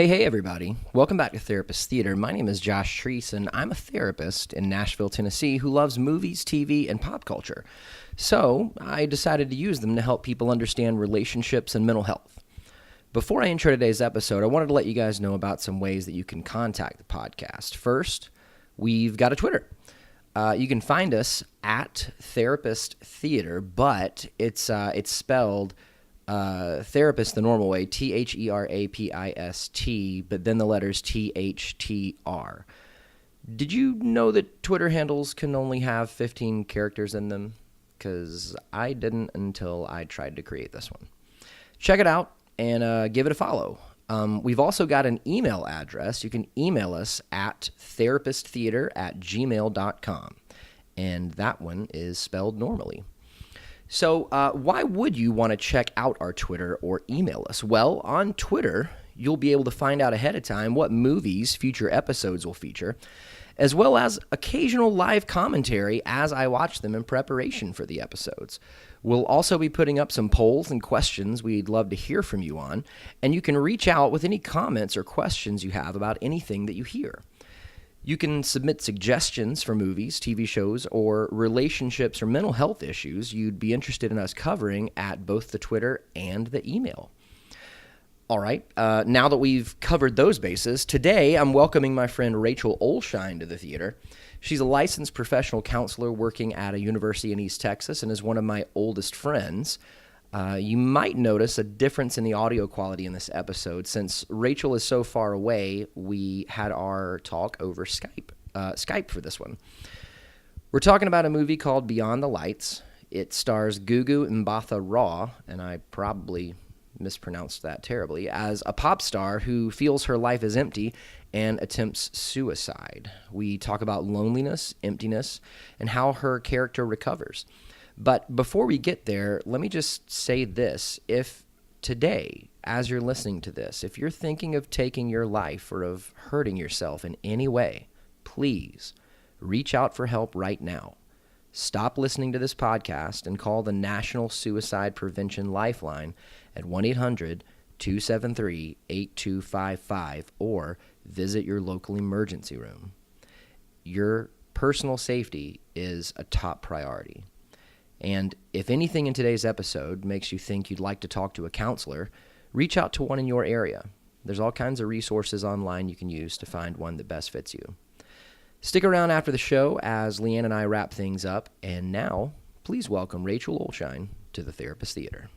Hey, everybody. Welcome back to Therapist Theater. My name is Josh Treese, and I'm a therapist in Nashville, Tennessee, who loves movies, TV, and pop culture. So I decided to use them to help people understand relationships and mental health. Before I intro today's episode, I wanted to let you guys know about some ways that you can contact the podcast. First, we've got a Twitter. You can find us at Therapist Theater, but it's spelled therapist the normal way, THERAPIST, but then the letters THTR. Did you know that Twitter handles can only have 15 characters in them? Because I didn't until I tried to create this one. Check it out and give it a follow. We've also got an email address. You can email us at therapisttheater@gmail.com, and that one is spelled normally. So why would you want to check out our Twitter or email us? Well, on Twitter, you'll be able to find out ahead of time what movies future episodes will feature, as well as occasional live commentary as I watch them in preparation for the episodes. We'll also be putting up some polls and questions we'd love to hear from you on, and you can reach out with any comments or questions you have about anything that you hear. You can submit suggestions for movies, TV shows, or relationships or mental health issues you'd be interested in us covering at both the Twitter and the email. All right, now that we've covered those bases, today I'm welcoming my friend Rachel Olshine to the theater. She's a licensed professional counselor working at a university in East Texas and is one of my oldest friends. You might notice a difference in the audio quality in this episode. Since Rachel is so far away, we had our talk over Skype for this one. We're talking about a movie called Beyond the Lights. It stars Gugu Mbatha-Raw, and I probably mispronounced that terribly, as a pop star who feels her life is empty and attempts suicide. We talk about loneliness, emptiness, and how her character recovers. But before we get there, let me just say this. If today, as you're listening to this, if you're thinking of taking your life or of hurting yourself in any way, please reach out for help right now. Stop listening to this podcast and call the National Suicide Prevention Lifeline at 1-800-273-8255 or visit your local emergency room. Your personal safety is a top priority. And if anything in today's episode makes you think you'd like to talk to a counselor, reach out to one in your area. There's all kinds of resources online you can use to find one that best fits you. Stick around after the show as Leanne and I wrap things up. And now, please welcome Rachel Olshine to the Therapist Theater.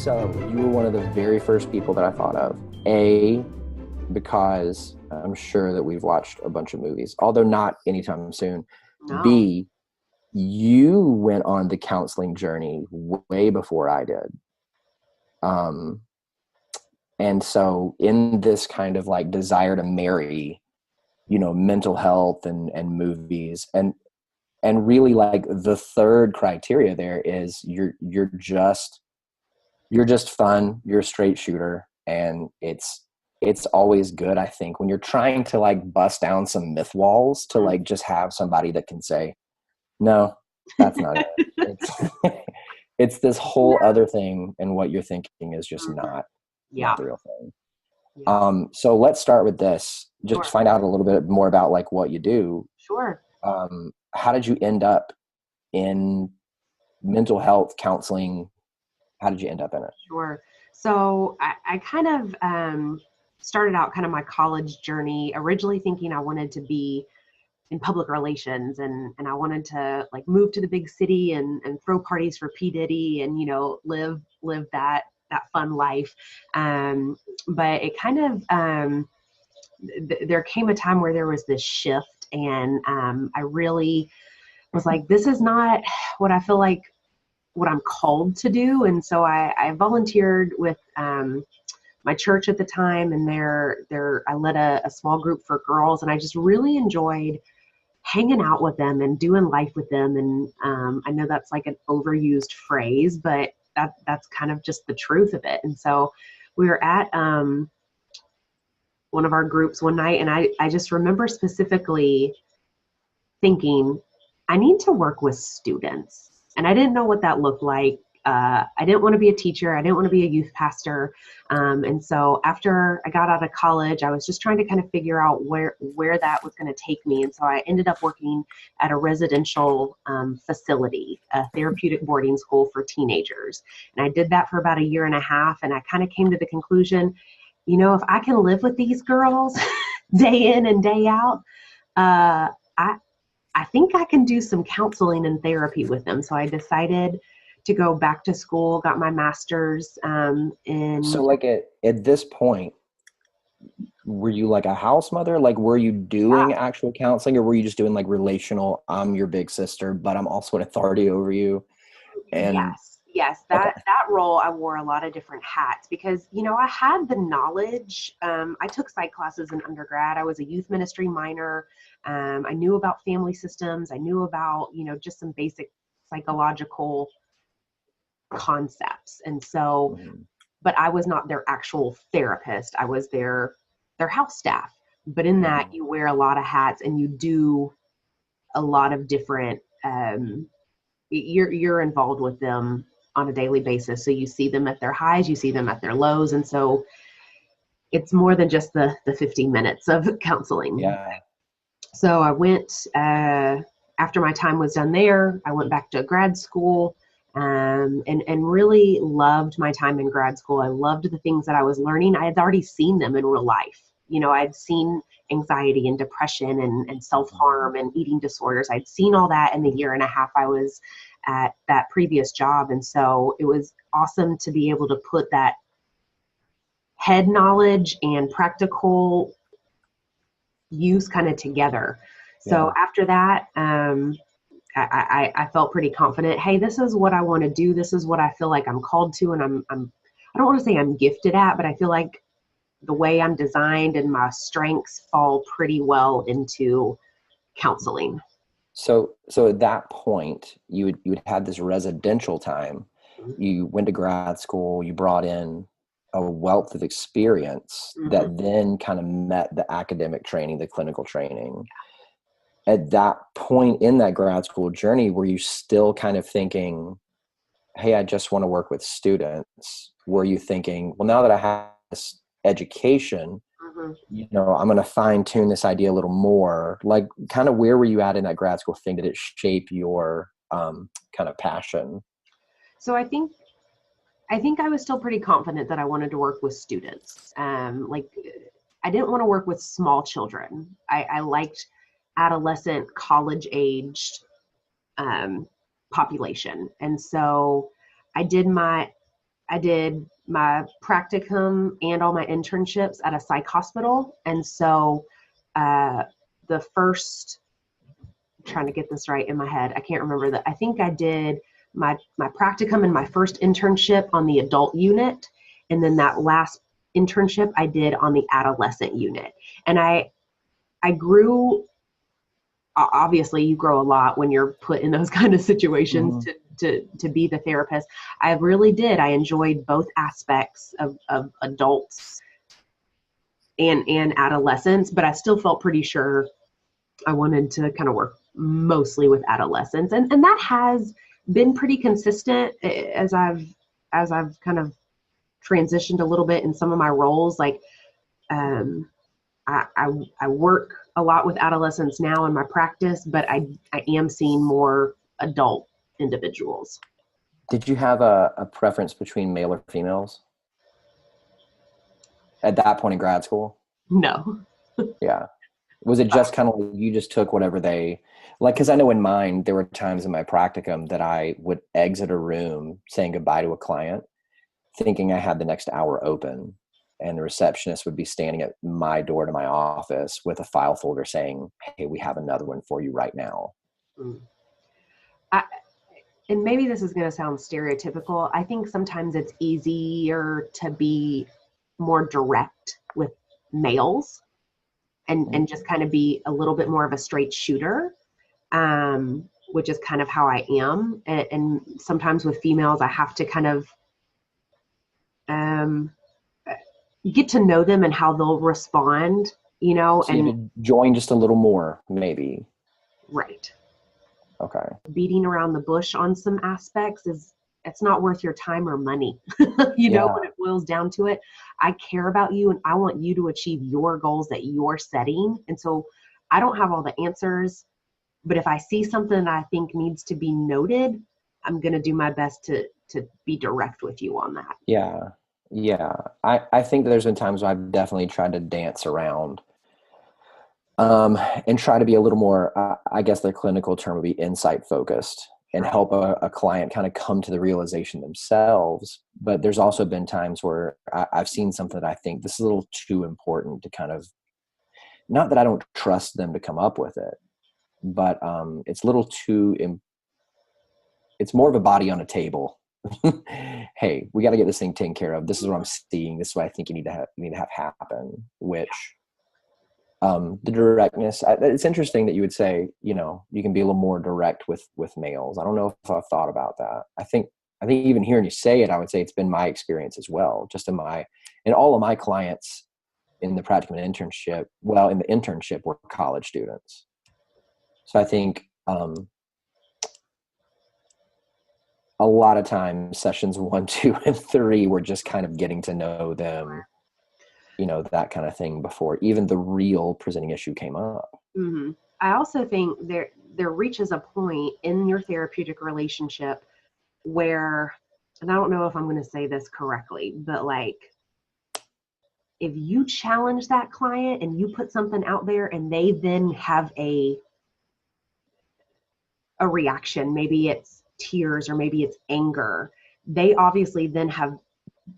So you were one of the very first people that I thought of. A, because I'm sure that we've watched a bunch of movies, although not anytime soon. No. B, you went on the counseling journey way before I did. And so in this kind of like desire to marry, mental health and movies and really like the third criteria there is you're just fun, you're a straight shooter, and it's always good, I think, when you're trying to like bust down some myth walls to like just have somebody that can say, no, that's not it. It's this whole other thing, and what you're thinking is just not the real thing. Yeah. So let's start with this. Just Sure. find out a little bit more about like what you do. Sure. How did you end up in mental health counseling? How did you end up in it? Sure. So I kind of started out kind of my college journey originally thinking I wanted to be in public relations and I wanted to like move to the big city and throw parties for P. Diddy and, live that fun life. But it kind of, there came a time where there was this shift and I really was like, this is not what I feel like what I'm called to do. And so I volunteered with my church at the time, and I led a small group for girls, and I just really enjoyed hanging out with them and doing life with them. And I know that's like an overused phrase, but that's kind of just the truth of it. And so we were at one of our groups one night, and I just remember specifically thinking, I need to work with students. And I didn't know what that looked like. I didn't want to be a teacher. I didn't want to be a youth pastor. And so after I got out of college, I was just trying to kind of figure out where that was going to take me. And so I ended up working at a residential facility, a therapeutic boarding school for teenagers. And I did that for about a year and a half. And I kind of came to the conclusion, if I can live with these girls day in and day out, I think I can do some counseling and therapy with them. So I decided to go back to school, got my master's in. So like at this point, were you like a house mother? Like, were you doing actual counseling, or were you just doing like relational, I'm your big sister, but I'm also an authority over you? And Yes. That role, I wore a lot of different hats because, I had the knowledge. I took psych classes in undergrad. I was a youth ministry minor. I knew about family systems. I knew about, just some basic psychological concepts. And so, but I was not their actual therapist. I was their house staff. But in that, you wear a lot of hats and you do a lot of different, you're involved with them on a daily basis. So you see them at their highs, you see them at their lows. And so it's more than just the 15 minutes of counseling. Yeah. So I went, after my time was done there, I went back to grad school and really loved my time in grad school. I loved the things that I was learning. I had already seen them in real life. I'd seen anxiety and depression and self-harm and eating disorders. I'd seen all that in the year and a half I was at that previous job. And so it was awesome to be able to put that head knowledge and practical use kind of together. So after that, I felt pretty confident. Hey, this is what I want to do. This is what I feel like I'm called to. And I don't want to say I'm gifted at, but I feel like the way I'm designed and my strengths fall pretty well into counseling. So at that point, you would had this residential time. You went to grad school. You brought in a wealth of experience that then kind of met the academic training, the clinical training. At that point in that grad school journey, were you still kind of thinking, hey, I just want to work with students? Were you thinking, well, now that I have this education, I'm going to fine tune this idea a little more? Like, kind of where were you at in that grad school thing? Did it shape your kind of passion? So I think I was still pretty confident that I wanted to work with students. Like, I didn't want to work with small children. I liked adolescent, college-aged population. And so I did my practicum and all my internships at a psych hospital. And so the first, I'm trying to get this right in my head, I can't remember that. I think I did my practicum and my first internship on the adult unit. And then that last internship I did on the adolescent unit. And I grew, obviously you grow a lot when you're put in those kind of situations to be the therapist. I really did. I enjoyed both aspects of adults and adolescents, but I still felt pretty sure I wanted to kind of work mostly with adolescents. And that has been pretty consistent as I've kind of transitioned a little bit in some of my roles. Like, I work a lot with adolescents now in my practice, but I am seeing more adult individuals. Did you have a preference between male or females at that point in grad school? No. Yeah. Was it just kind of like you just took whatever they like? Because I know in mine, there were times in my practicum that I would exit a room saying goodbye to a client, thinking I had the next hour open, and the receptionist would be standing at my door to my office with a file folder saying, hey, we have another one for you right now. And maybe this is going to sound stereotypical. I think sometimes it's easier to be more direct with males and just kind of be a little bit more of a straight shooter, which is kind of how I am. And sometimes with females, I have to kind of get to know them and how they'll respond, So you and had to join just a little more, maybe. right. Okay. Beating around the bush on some aspects it's not worth your time or money. Yeah. When it boils down to it, I care about you and I want you to achieve your goals that you're setting. And so I don't have all the answers, but if I see something that I think needs to be noted, I'm going to do my best to be direct with you on that. Yeah. Yeah. I think there's been times where I've definitely tried to dance around and try to be a little more, I guess the clinical term would be insight focused and Sure. help a client kind of come to the realization themselves. But there's also been times where I've seen something that I think this is a little too important to kind of, not that I don't trust them to come up with it, but it's a little too, it's more of a body on a table. Hey, we got to get this thing taken care of. This is what I'm seeing. This is what I think you need to have happen, which the directness, it's interesting that you would say, you can be a little more direct with males. I don't know if I've thought about that. I think even hearing you say it, I would say it's been my experience as well. Just in all of my clients in the practicum and internship, in the internship were college students. So I think, a lot of times sessions 1, 2, and 3 were just kind of getting to know them, that kind of thing before even the real presenting issue came up. Mm-hmm. I also think there reaches a point in your therapeutic relationship where, and I don't know if I'm going to say this correctly, but like if you challenge that client and you put something out there and they then have a reaction, maybe it's tears or maybe it's anger, they obviously then have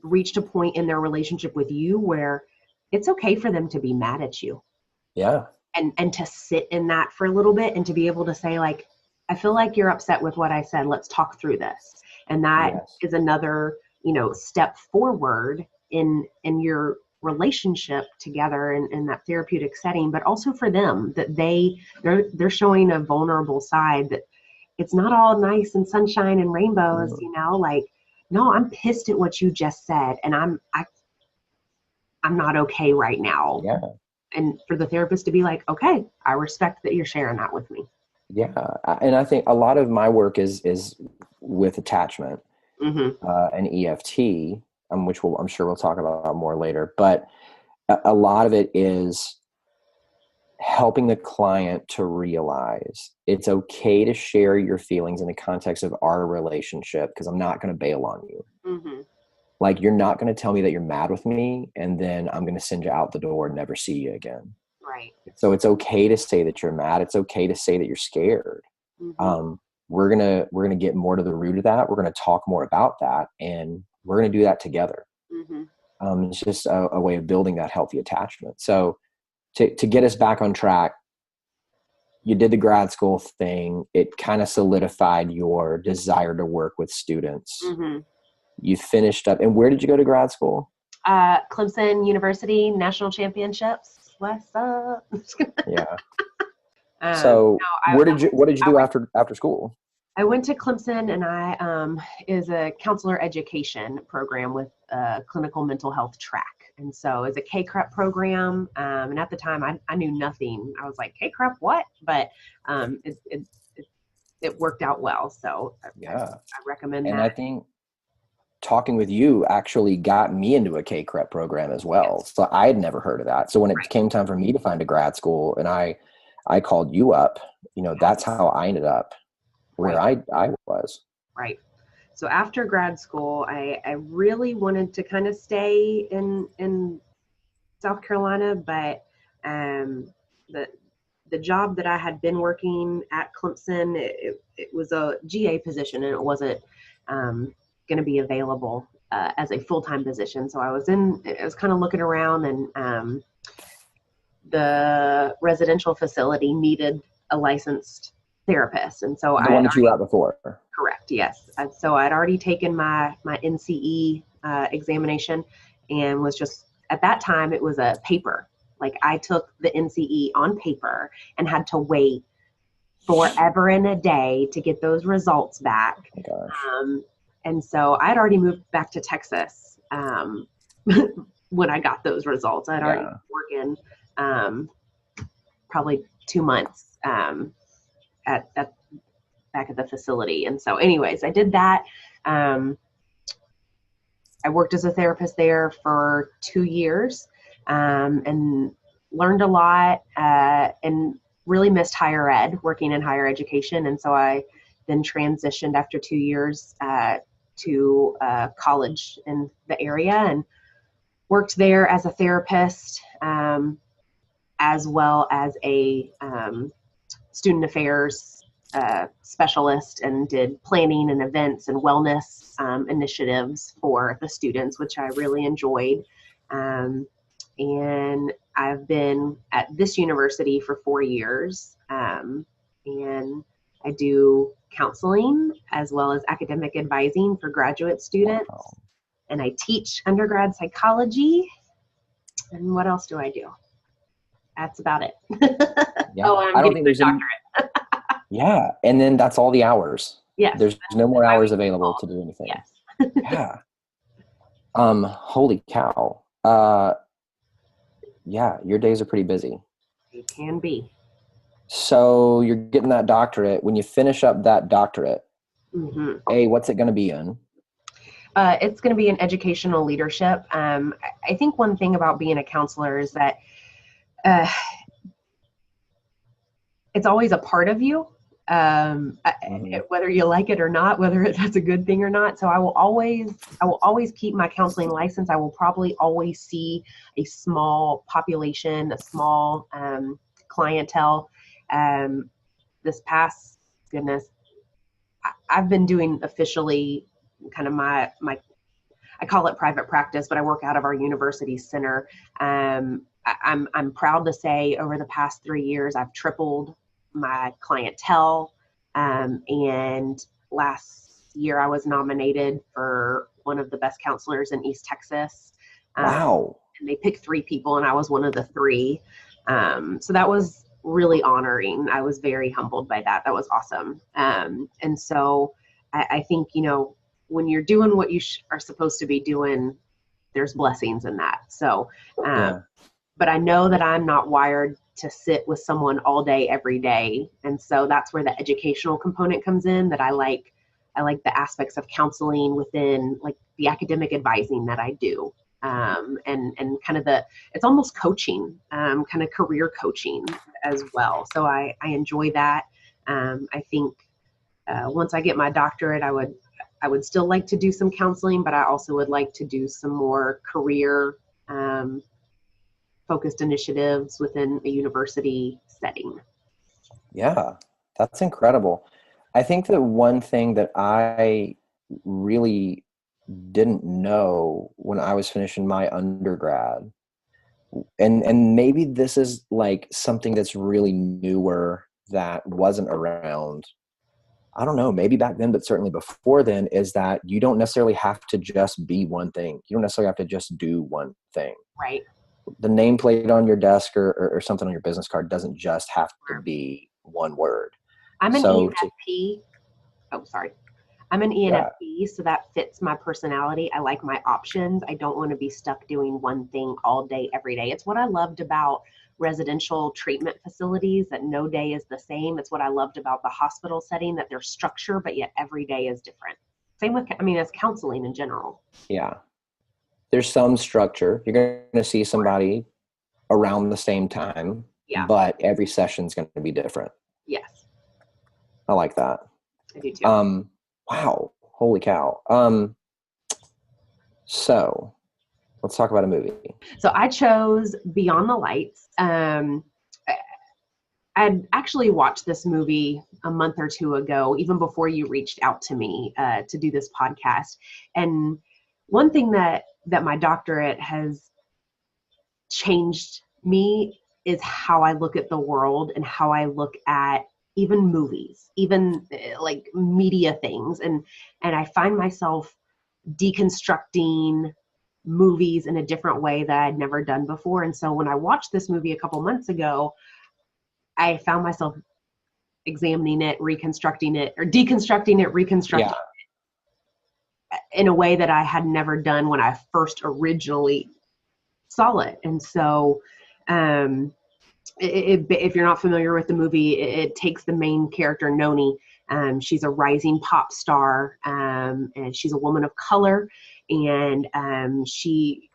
reached a point in their relationship with you where it's okay for them to be mad at you. Yeah. And to sit in that for a little bit and to be able to say, like, I feel like you're upset with what I said. Let's talk through this. And that Yes. is another, step forward in your relationship together in that therapeutic setting, but also for them that they're showing a vulnerable side, that it's not all nice and sunshine and rainbows, like, no, I'm pissed at what you just said. And I'm not okay right now. Yeah. And for the therapist to be like, okay, I respect that you're sharing that with me. Yeah. And I think a lot of my work is with attachment, Mm-hmm. and EFT, which I'm sure we'll talk about more later. But a lot of it is helping the client to realize it's okay to share your feelings in the context of our relationship, because I'm not going to bail on you. Mm-hmm. Like, you're not going to tell me that you're mad with me and then I'm going to send you out the door and never see you again. Right. So it's okay to say that you're mad. It's okay to say that you're scared. Mm-hmm. We're going to get more to the root of that. We're going to talk more about that, and we're going to do that together. Mm-hmm. It's just a way of building that healthy attachment. So to get us back on track, you did the grad school thing. It kind of solidified your desire to work with students. Mm-hmm. You finished up. And where did you go to grad school? Clemson University National Championships. What's up? Yeah. So what did you do after school? I went to Clemson, and I is a counselor education program with a clinical mental health track. And so it's a K-CREP program. And at the time I knew nothing. I was like, K-CREP, what? But it worked out well. So Yeah. I recommend And that. I think talking with you actually got me into a K-CREP program as well. Yes. So I had never heard of that. So when it Right. came time for me to find a grad school, and I called you up, that's how I ended up where I was. Right. So after grad school, I really wanted to kind of stay in South Carolina, but the job that I had been working at Clemson, it was a GA position, and it wasn't going to be available as a full-time position. So I was kind of looking around, and the residential facility needed a licensed therapist. And so The one that you were at before. Correct. Yes. So I'd already taken my NCE examination, and was just, at that time, it was a paper. Like, I took the NCE on paper and had to wait forever and a day to get those results back. Oh my gosh. And so I'd already moved back to Texas when I got those results. I'd already been working probably 2 months at back at the facility. And so anyways, I did that. I worked as a therapist there for 2 years and learned a lot and really missed higher ed, working in higher education. And so I then transitioned after 2 years to college in the area and worked there as a therapist as well as a student affairs specialist, and did planning and events and wellness initiatives for the students, which I really enjoyed. And I've been at this university for 4 years, and I do counseling as well as academic advising for graduate students. Wow. And I teach undergrad psychology. And what else do I do? That's about it. Yeah. Oh, I'm getting a doctorate. Yeah. And then that's all the hours. Yes. There's no more hours available to do anything. Yes. Yeah. Holy cow. Yeah, your days are pretty busy. It can be. So you're getting that doctorate. When you finish up that doctorate, Mm-hmm. what's it going to be in? It's going to be in educational leadership. I think one thing about being a counselor is that it's always a part of you, whether you like it or not, whether that's a good thing or not. So I will always keep my counseling license. I will probably always see a small population, a small clientele. This past, goodness, I've been doing officially kind of my I call it private practice, but I work out of our university center. I'm proud to say over the past 3 years, I've tripled my clientele. And last year I was nominated for one of the best counselors in East Texas. Wow. And they picked 3 people and I was one of the 3. So that was really honoring. I was very humbled by that. That was awesome. And so I think, when you're doing what you are supposed to be doing, there's blessings in that. So, but I know that I'm not wired to sit with someone all day, every day. And so that's where the educational component comes in, that I like the aspects of counseling within like the academic advising that I do. And kind of it's almost coaching, kind of career coaching as well. So I enjoy that. I think once I get my doctorate, I would still like to do some counseling, but I also would like to do some more career focused initiatives within a university setting. Yeah, that's incredible. I think that one thing that I really didn't know when I was finishing my undergrad, and maybe this is like something that's really newer that wasn't around, I don't know, maybe back then, but certainly before then, is that you don't necessarily have to just be one thing. You don't necessarily have to just do one thing. Right. The nameplate on your desk or something on your business card doesn't just have to be one word. I'm an ENFP. I'm an ENFP, so that fits my personality. I like my options. I don't want to be stuck doing one thing all day, every day. It's what I loved about residential treatment facilities, that no day is the same. It's what I loved about the hospital setting, that there's structure, but yet every day is different. Same with, as counseling in general. Yeah. There's some structure. You're going to see somebody around the same time, but every session's going to be different. Yes. I like that. I do too. Wow. Holy cow. So let's talk about a movie. So I chose Beyond the Lights. I'd actually watched this movie a month or 2 ago, even before you reached out to me to do this podcast. And one thing that my doctorate has changed me is how I look at the world and how I look at even movies, even like media things. And I find myself deconstructing movies in a different way that I'd never done before. And so when I watched this movie a couple months ago, I found myself examining it, reconstructing it, or deconstructing it, reconstructing it in a way that I had never done when I first originally solid. And so, if you're not familiar with the movie, it takes the main character, Noni. She's a rising pop star, and she's a woman of color, and she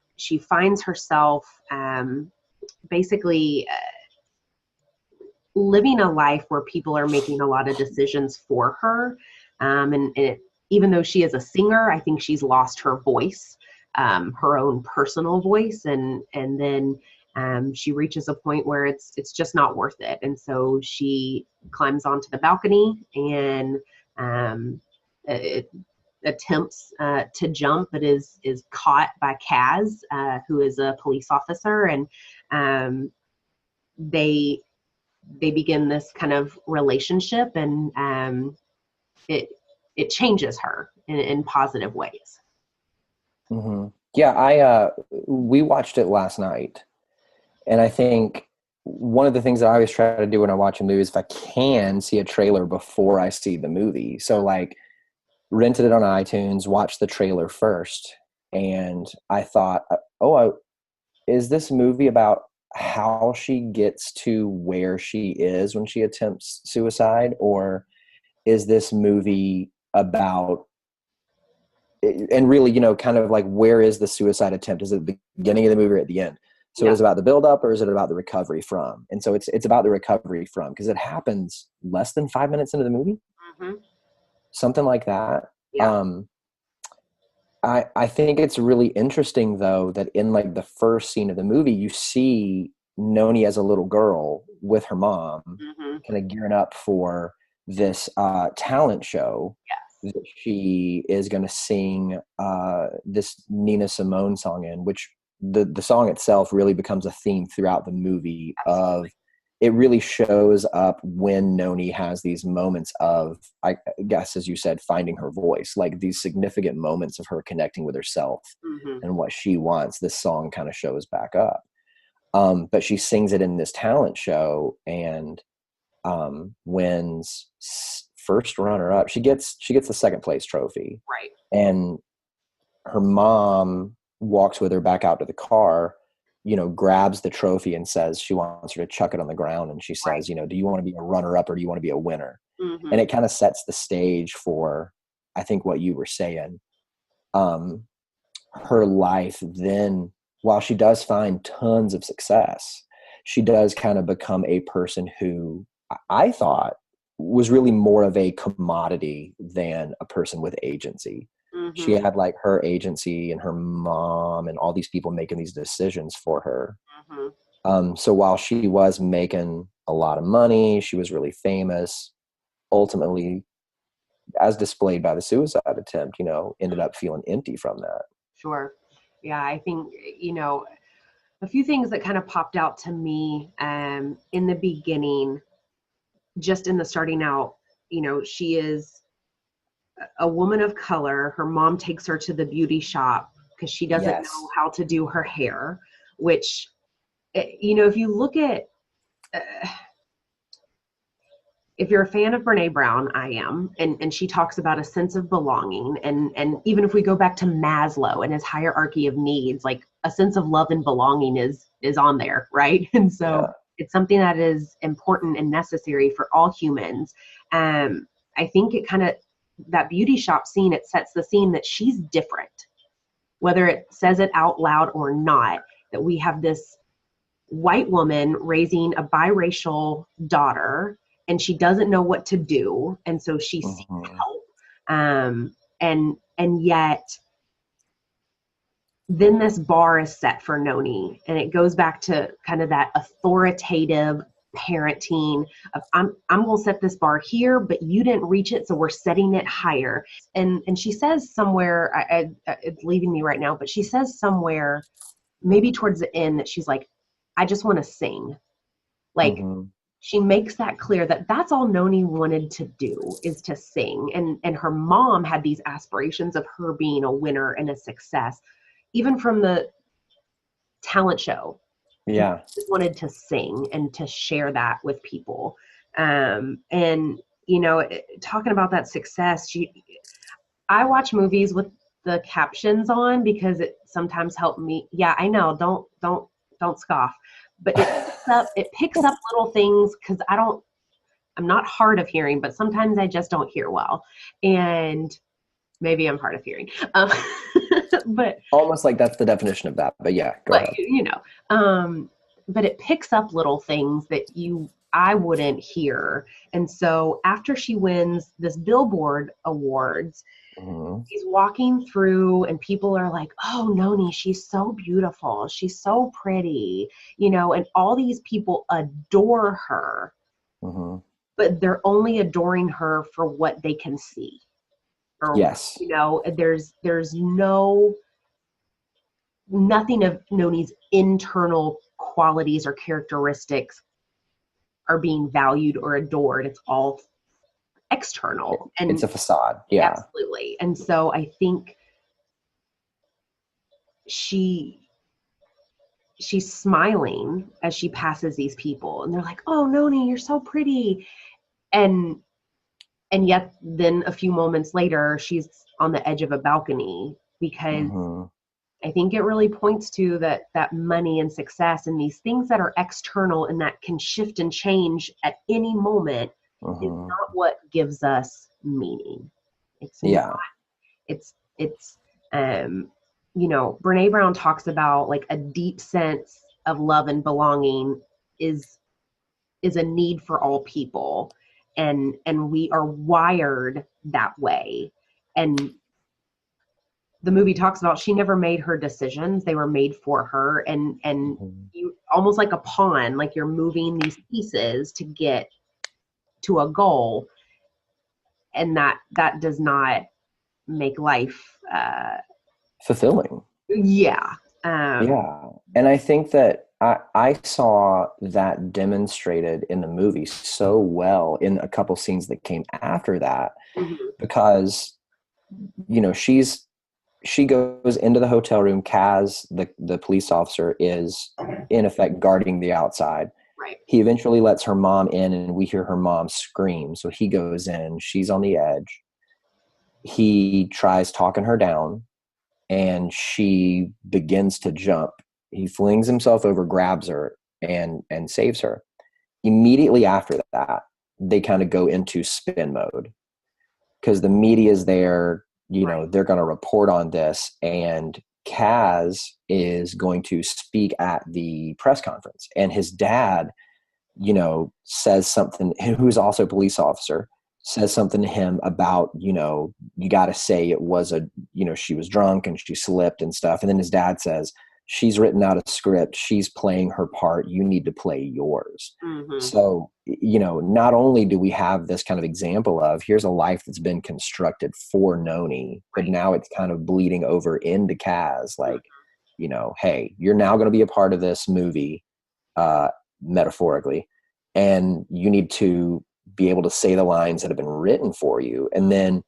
finds herself basically living a life where people are making a lot of decisions for her. Even though she is a singer, I think she's lost her voice, her own personal voice. And then she reaches a point where it's just not worth it. And so she climbs onto the balcony and it attempts to jump, but is caught by Kaz, who is a police officer. And they begin this kind of relationship, and it changes her in positive ways. Mm-hmm. Yeah, we watched it last night, and I think one of the things that I always try to do when I watch a movie is if I can see a trailer before I see the movie. So like rented it on iTunes, watched the trailer first, and I thought, is this movie about how she gets to where she is when she attempts suicide, or is this movie about, and really, kind of like, where is the suicide attempt? Is it the beginning of the movie or at the end? So Is it about the build up, or is it about the recovery from? And so it's about the recovery from, because it happens less than 5 minutes into the movie, something like that. Yeah. I think it's really interesting though, that in like the first scene of the movie, you see Noni as a little girl with her mom, kind of gearing up for this talent show. Yes. That she is going to sing this Nina Simone song in, which the song itself really becomes a theme throughout the movie. Absolutely. Of it really shows up when Noni has these moments of, I guess, as you said, finding her voice, like these significant moments of her connecting with herself and what she wants. This song kind of shows back up. But she sings it in this talent show and wins first runner up. She gets the second place trophy. Right. And her mom walks with her back out to the car, grabs the trophy and says she wants her to chuck it on the ground. And she says, do you want to be a runner up or do you want to be a winner? And it kind of sets the stage for, I think, what you were saying. Her life then, while she does find tons of success, she does kind of become a person who I thought was really more of a commodity than a person with agency. She had like her agency and her mom and all these people making these decisions for her. So while she was making a lot of money, she was really famous, ultimately, as displayed by the suicide attempt, ended up feeling empty from that. Sure. Yeah, I think, a few things that kind of popped out to me in the beginning, just in the starting out, she is a woman of color. Her mom takes her to the beauty shop because she doesn't know how to do her hair, which, if you look at, if you're a fan of Brene Brown, I am, and she talks about a sense of belonging. And even if we go back to Maslow and his hierarchy of needs, like a sense of love and belonging is on there, right? And so it's something that is important and necessary for all humans. I think it kind of, that beauty shop scene, it sets the scene that she's different, whether it says it out loud or not, that we have this white woman raising a biracial daughter and she doesn't know what to do. And so she seeks help. And yet then this bar is set for Noni, and it goes back to kind of that authoritative parenting of I'm going to set this bar here, but you didn't reach it, so we're setting it higher. And she says somewhere, it's leaving me right now, but she says somewhere, maybe towards the end, that she's like, I just want to sing. Like she makes that clear that that's all Noni wanted to do, is to sing. And her mom had these aspirations of her being a winner and a success, even from the talent show. Yeah. She just wanted to sing and to share that with people. And, talking about that success, I watch movies with the captions on because it sometimes helped me. Yeah, I know. Don't scoff. But it picks up little things because I'm not hard of hearing, but sometimes I just don't hear well. And maybe I'm hard of hearing. But Almost like that's the definition of that. But yeah, go but ahead. but it picks up little things that I wouldn't hear. And so after she wins this Billboard Awards, Hmm. she's walking through and people are like, oh, Noni, she's so beautiful. She's so pretty, and all these people adore her, Hmm. but they're only adoring her for what they can see. Or, Yes. there's nothing of Noni's internal qualities or characteristics are being valued or adored. It's all external. It's And a facade. Yeah. absolutely. And so I think she's smiling as she passes these people and they're like, oh, Noni, you're so pretty. And yet then a few moments later, she's on the edge of a balcony because Hmm. I think it really points to that money and success and these things that are external and that can shift and change at any moment is Hmm. not what gives us meaning. It's not. Yeah. It's Brene Brown talks about like a deep sense of love and belonging is a need for all people, and we are wired that way. And the movie talks about she never made her decisions, they were made for her, and Mhm. you almost like a pawn, like you're moving these pieces to get to a goal, and that does not make life Fulfilling. yeah. Yeah. And I think that I saw that demonstrated in the movie so well in a couple scenes that came after that, Mhm. because, she goes into the hotel room. Kaz, the police officer, is in effect guarding the outside. Right. He eventually lets her mom in and we hear her mom scream. So he goes in, she's on the edge. He tries talking her down and she begins to jump. He flings himself over, grabs her, and saves her. Immediately after that, they kind of go into spin mode because the media is there. Right. They're going to report on this, and Kaz is going to speak at the press conference, and his dad, says something, who's also a police officer, says something to him about, you got to say it was she was drunk and she slipped and stuff. And then his dad says, she's written out a script. She's playing her part. You need to play yours. Mm-hmm. So, not only do we have this kind of example of here's a life that's been constructed for Noni, but Right. now it's kind of bleeding over into Kaz. Like, hey, you're now going to be a part of this movie, metaphorically, and you need to be able to say the lines that have been written for you. And then,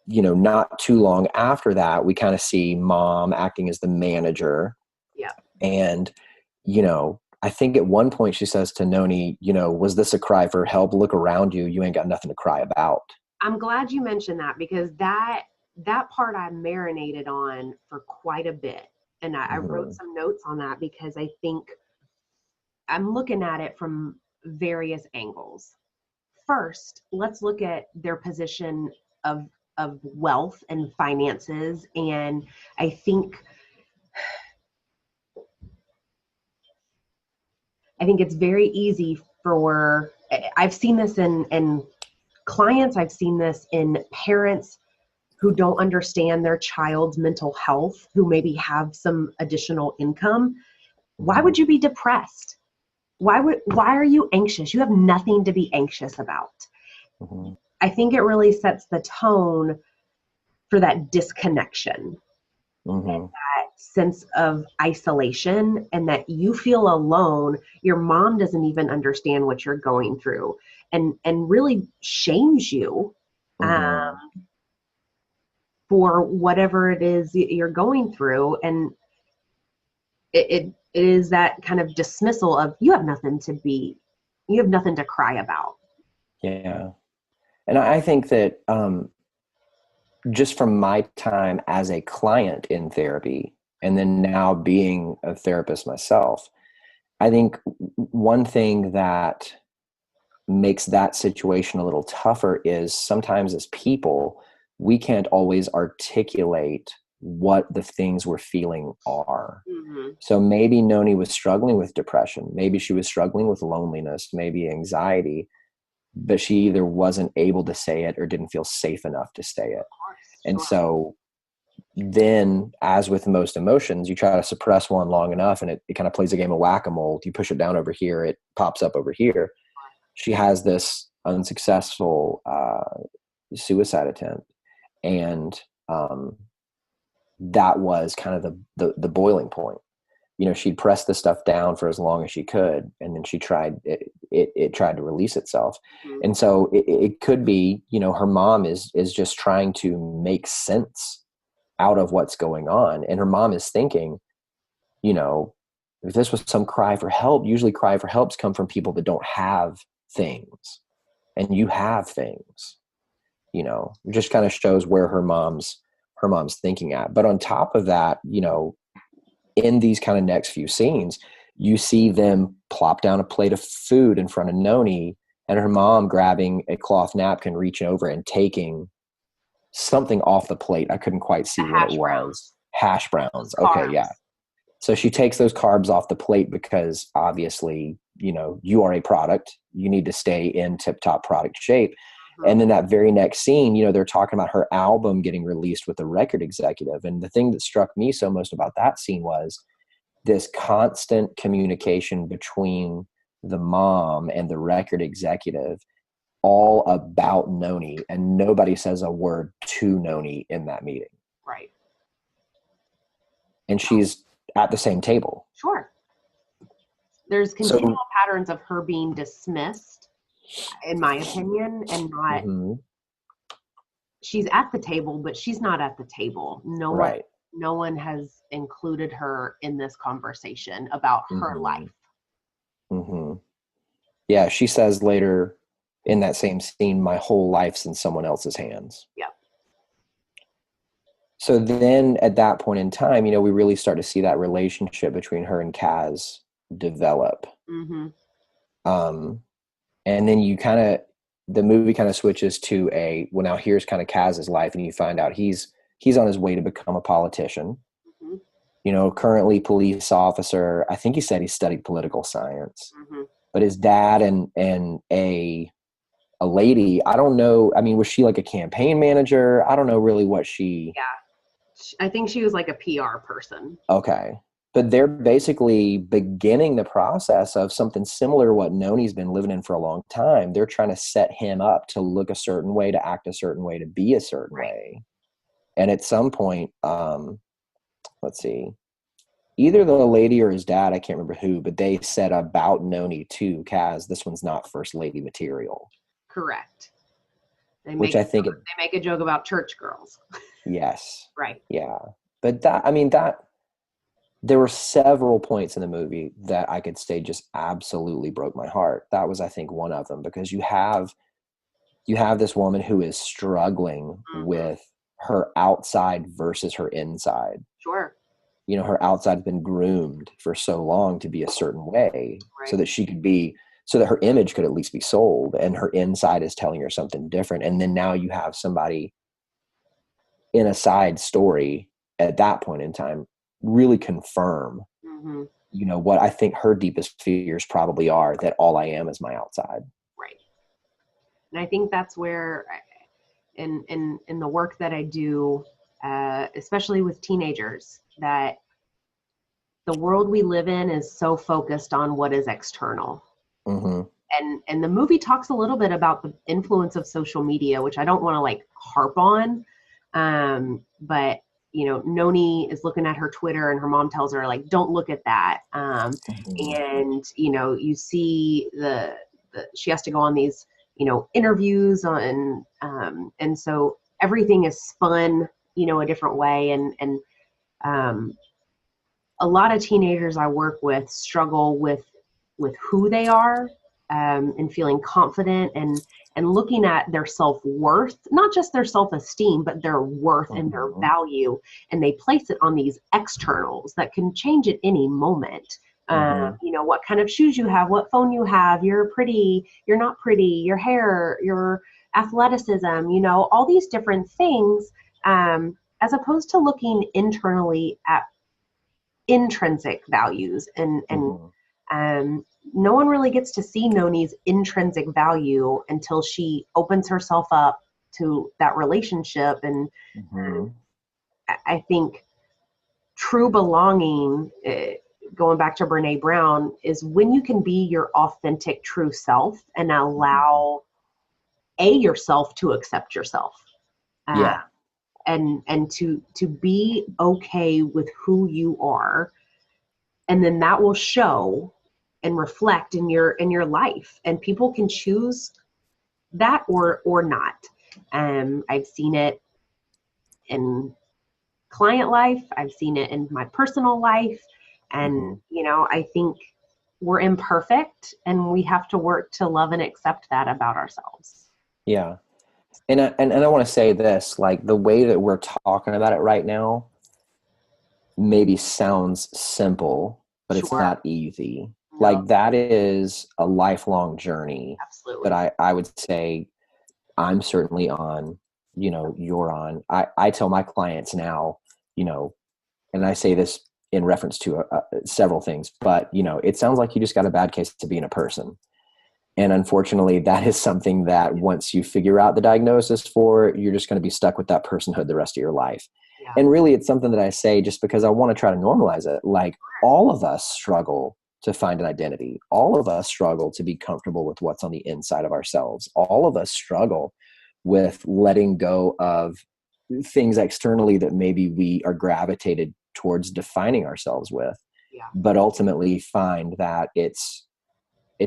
not too long after that, we kind of see mom acting as the manager. Yeah. And, I think at one point she says to Noni, was this a cry for help? Look around you. You ain't got nothing to cry about. I'm glad you mentioned that because that part I marinated on for quite a bit. And I wrote Mm-hmm. some notes on that because I think I'm looking at it from various angles. First, let's look at their position of wealth and finances. And I think it's very easy for, I've seen this in clients, I've seen this in parents who don't understand their child's mental health, who maybe have some additional income. Why would you be depressed? Why are you anxious? You have nothing to be anxious about. Mm-hmm. I think it really sets the tone for that disconnection, Mm-hmm. that sense of isolation, and that you feel alone. Your mom doesn't even understand what you're going through, and really shames you Mm-hmm. for whatever it is you're going through. And it is that kind of dismissal of you have nothing to cry about. Yeah. And I think that, just from my time as a client in therapy, and then now being a therapist myself, I think one thing that makes that situation a little tougher is sometimes as people, we can't always articulate what the things we're feeling are. Mm-hmm. So maybe Noni was struggling with depression. Maybe she was struggling with loneliness, maybe anxiety, but she either wasn't able to say it or didn't feel safe enough to say it. Of course, And sure. so then, as with most emotions, you try to suppress one long enough and it kind of plays a game of whack-a-mole. You push it down over here, it pops up over here. She has this unsuccessful suicide attempt. And that was kind of the boiling point. You know, she'd pressed the stuff down for as long as she could, and then she tried it tried to release itself. Mm-hmm. And so it could be, you know, her mom is just trying to make sense out of what's going on. And her mom is thinking, you know, if this was some cry for help, usually cry for helps come from people that don't have things, and you have things. You know, it just kind of shows where her mom's thinking at. But on top of that, you know, in these kind of next few scenes, you see them plop down a plate of food in front of Noni, and her mom grabbing a cloth napkin, reaching over and taking something off the plate. I couldn't quite see what it was. Hash browns. Okay, yeah. So she takes those carbs off the plate because obviously, you know, you are a product. You need to stay in tip-top product shape. And then that very next scene, you know, they're talking about her album getting released with the record executive. And the thing that struck me so most about that scene was this constant communication between the mom and the record executive, all about Noni, and nobody says a word to Noni in that meeting. Right. And she's at the same table. Sure. There's continual patterns of her being dismissed, in my opinion, and not, she's at the table, but she's not at the table. No one has included her in this conversation about her life. Yeah, she says later in that same scene, my whole life's in someone else's hands. Yep. So then at that point in time, you know, we really start to see that relationship between her and Kaz develop. And then the movie kind of switches to well, now here's kind of Kaz's life, and you find out he's on his way to become a politician. You know, currently police officer. I think he said he studied political science, but his dad and a lady, I don't know. I mean, was she like a campaign manager? I don't know really what she. Yeah, I think she was like a PR person. Okay. But they're basically beginning the process of something similar to what Noni's been living in for a long time. They're trying to set him up to look a certain way, to act a certain way, to be a certain way. And at some point, let's see, either the lady or his dad, I can't remember who, but they said about Noni to Kaz, this one's not first lady material. Correct. They make a joke about church girls. Yes. Right. Yeah. But there were several points in the movie that I could say just absolutely broke my heart. That was, I think, one of them, because you have this woman who is struggling with her outside versus her inside. Sure. You know, her outside's been groomed for so long to be a certain way, so that her image could at least be sold, and her inside is telling her something different. And then now you have somebody in a side story at that point in time really confirm, you know, what I think her deepest fears probably are, that all I am is my outside. Right. And I think that's where in the work that I do, especially with teenagers, that the world we live in is so focused on what is external. And the movie talks a little bit about the influence of social media, which I don't want to like harp on. But you know, Noni is looking at her Twitter, and her mom tells her, like, don't look at that. And, you know, you see she has to go on these, you know, interviews and so everything is spun, you know, a different way. And a lot of teenagers I work with struggle with who they are and feeling confident and looking at their self-worth, not just their self-esteem, but their worth and their value. And they place it on these externals that can change at any moment. You know, what kind of shoes you have, what phone you have, you're pretty, you're not pretty, your hair, your athleticism, you know, all these different things, as opposed to looking internally at intrinsic values. And no one really gets to see Noni's intrinsic value until she opens herself up to that relationship. And I think true belonging, going back to Brene Brown, is when you can be your authentic true self and allow yourself to accept yourself. And to be okay with who you are. And then that will show and reflect in your life, and people can choose that or not. I've seen it in client life. I've seen it in my personal life. And, you know, I think we're imperfect and we have to work to love and accept that about ourselves. Yeah. And I want to say this, like the way that we're talking about it right now maybe sounds simple, but it's not easy. No. Like that is a lifelong journey. Absolutely. That I would say I'm certainly on, you know, you're on. I tell my clients now, you know, and I say this in reference to several things, but, you know, it sounds like you just got a bad case of being a person. And unfortunately, that is something that once you figure out the diagnosis for, you're just going to be stuck with that personhood the rest of your life. Yeah. And really, it's something that I say just because I want to try to normalize it. Like all of us struggle to find an identity. All of us struggle to be comfortable with what's on the inside of ourselves. All of us struggle with letting go of things externally that maybe we are gravitated towards defining ourselves with. Yeah. But ultimately find that it's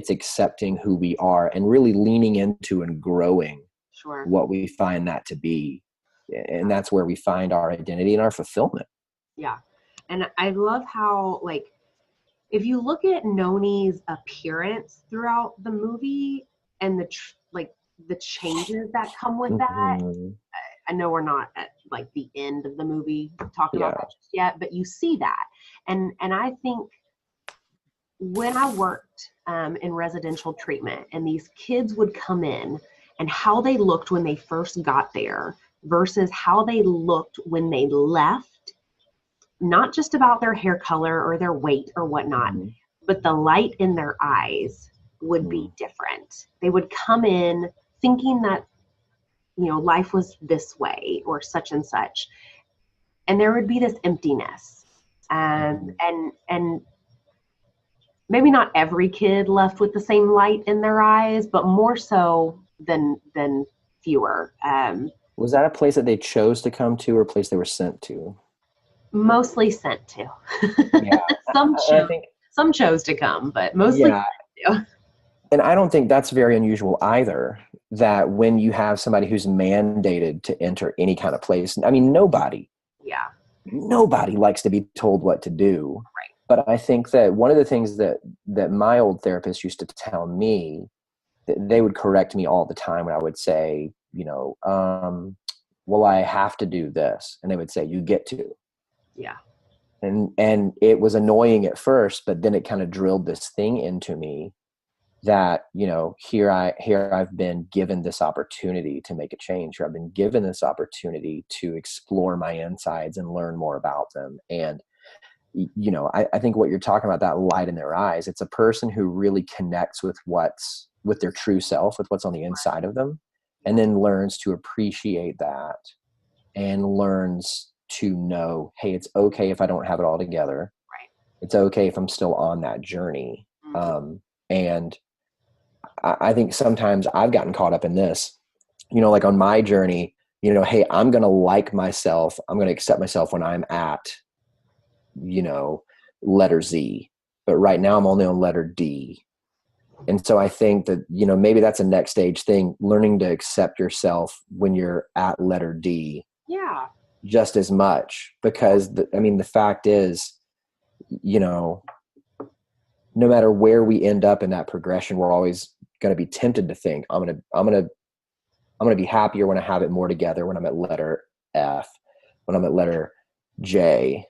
accepting who we are and really leaning into and growing what we find that to be. And that's where we find our identity and our fulfillment. Yeah. And I love how, like, if you look at Noni's appearance throughout the movie and the changes that come with that, I know we're not at like the end of the movie talking about that just yet, but you see that. And I think when I worked in residential treatment and these kids would come in and how they looked when they first got there versus how they looked when they left, not just about their hair color or their weight or whatnot, but the light in their eyes would be different. They would come in thinking that, you know, life was this way or such and such. And there would be this emptiness. And maybe not every kid left with the same light in their eyes, but more so than fewer. Was that a place that they chose to come to or a place they were sent to? Mostly sent to. Yeah. Some chose to come, but mostly sent to. And I don't think that's very unusual either, that when you have somebody who's mandated to enter any kind of place, I mean, nobody likes to be told what to do. Right. But I think that one of the things that my old therapist used to tell me, that they would correct me all the time when I would say, you know, well, I have to do this. And they would say, you get to. Yeah. And it was annoying at first, but then it kind of drilled this thing into me that, you know, here I've been given this opportunity to make a change. Here I've been given this opportunity to explore my insides and learn more about them. And, you know, I think what you're talking about, that light in their eyes, it's a person who really connects with with their true self, with what's on the inside of them, and then learns to appreciate that and learns to know, hey, it's okay if I don't have it all together. Right. It's okay if I'm still on that journey. And I think sometimes I've gotten caught up in this, you know, like on my journey, you know, hey, I'm going to like myself. I'm going to accept myself when I'm at, you know, letter Z, but right now I'm only on letter D. And so I think that, you know, maybe that's a next stage thing, learning to accept yourself when you're at letter D. Yeah. Just as much, because the fact is, you know, no matter where we end up in that progression, we're always going to be tempted to think, I'm going to be happier when I have it more together, when I'm at letter F, when I'm at letter J.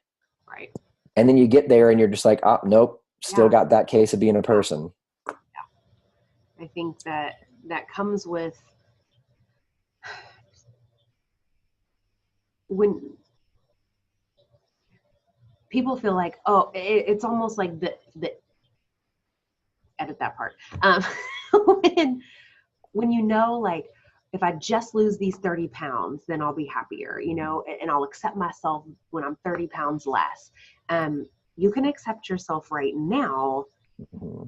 Right. And then you get there and you're just like, oh, nope, still Yeah. got that case of being a person. I think that comes with when people feel like, oh, it's almost like the edit that part. When you know, like, if I just lose these 30 pounds, then I'll be happier, and I'll accept myself when I'm 30 pounds less. You can accept yourself right now,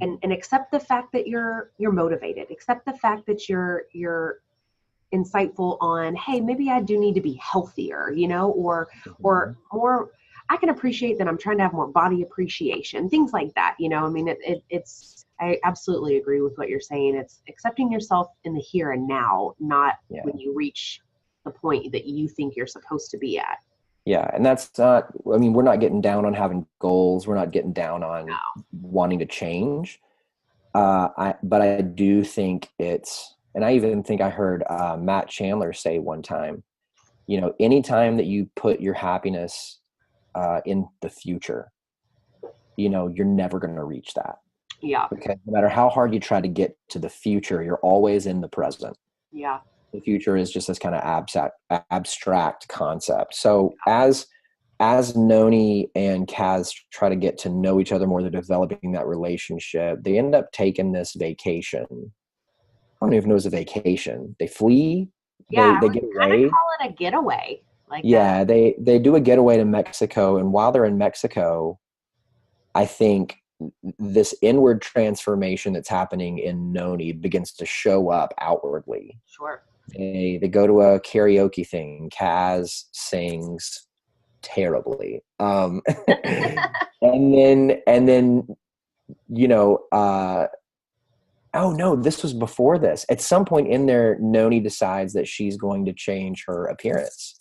and accept the fact that you're motivated, accept the fact that you're insightful on, hey, maybe I do need to be healthier, or more. I can appreciate that I'm trying to have more body appreciation, things like that. I mean, it's, I absolutely agree with what you're saying. It's accepting yourself in the here and now, not when you reach the point that you think you're supposed to be at. Yeah. And that's not, I mean, we're not getting down on having goals. We're not getting down on wanting to change. But I do think and I even think I heard Matt Chandler say one time, anytime that you put your happiness in the future, you're never going to reach that. Yeah. Because no matter how hard you try to get to the future, you're always in the present. Yeah. The future is just this kind of abstract concept. So as Noni and Kaz try to get to know each other more, they're developing that relationship. They end up taking this vacation. I don't even know if it was a vacation. They flee. Yeah, They I get would kind of away. call it a getaway. They do a getaway to Mexico, and while they're in Mexico, I think this inward transformation that's happening in Noni begins to show up outwardly. Sure. They go to a karaoke thing. Kaz sings terribly. And then oh no, this was before this. At some point in there, Noni decides that she's going to change her appearance.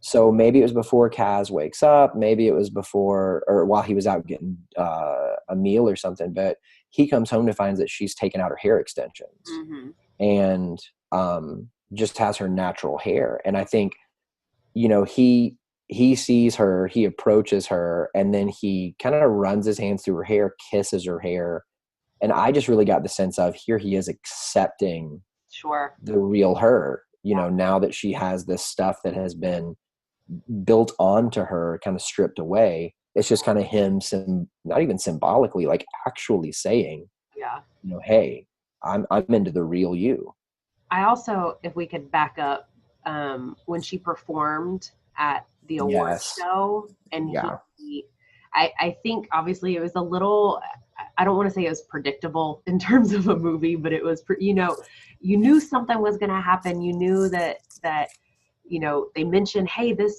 So maybe it was before Kaz wakes up. Maybe it was before or while he was out getting a meal or something. But he comes home to find that she's taken out her hair extensions and just has her natural hair. And I think, he sees her, he approaches her, and then he kind of runs his hands through her hair, kisses her hair. And I just really got the sense of here he is accepting the real her, now that she has this stuff that has been built onto her, kind of stripped away. It's just kind of him, not even symbolically, like actually saying, hey, I'm into the real you. I also, if we could back up, when she performed at the awards show, and I think obviously it was a little, I don't want to say it was predictable in terms of a movie, but it was, you knew something was going to happen. You knew that they mentioned, hey, the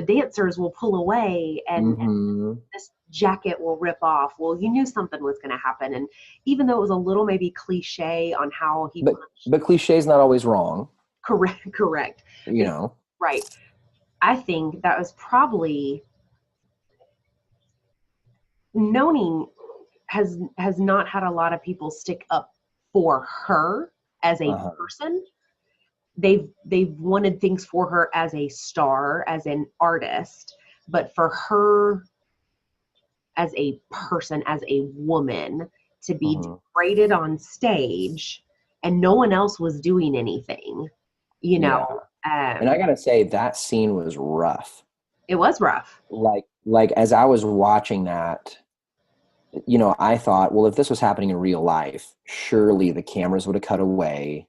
dancers will pull away and this jacket will rip off. Well, you knew something was going to happen. And even though it was a little maybe cliche on how he but cliche is not always wrong. Correct. Right. I think that was probably, Noni has not had a lot of people stick up for her as a person. They've wanted things for her as a star, as an artist, but for her as a person, as a woman, to be degraded on stage and no one else was doing anything, and I gotta say that scene was rough. It was rough. Like as I was watching that, I thought, well, if this was happening in real life, surely the cameras would have cut away.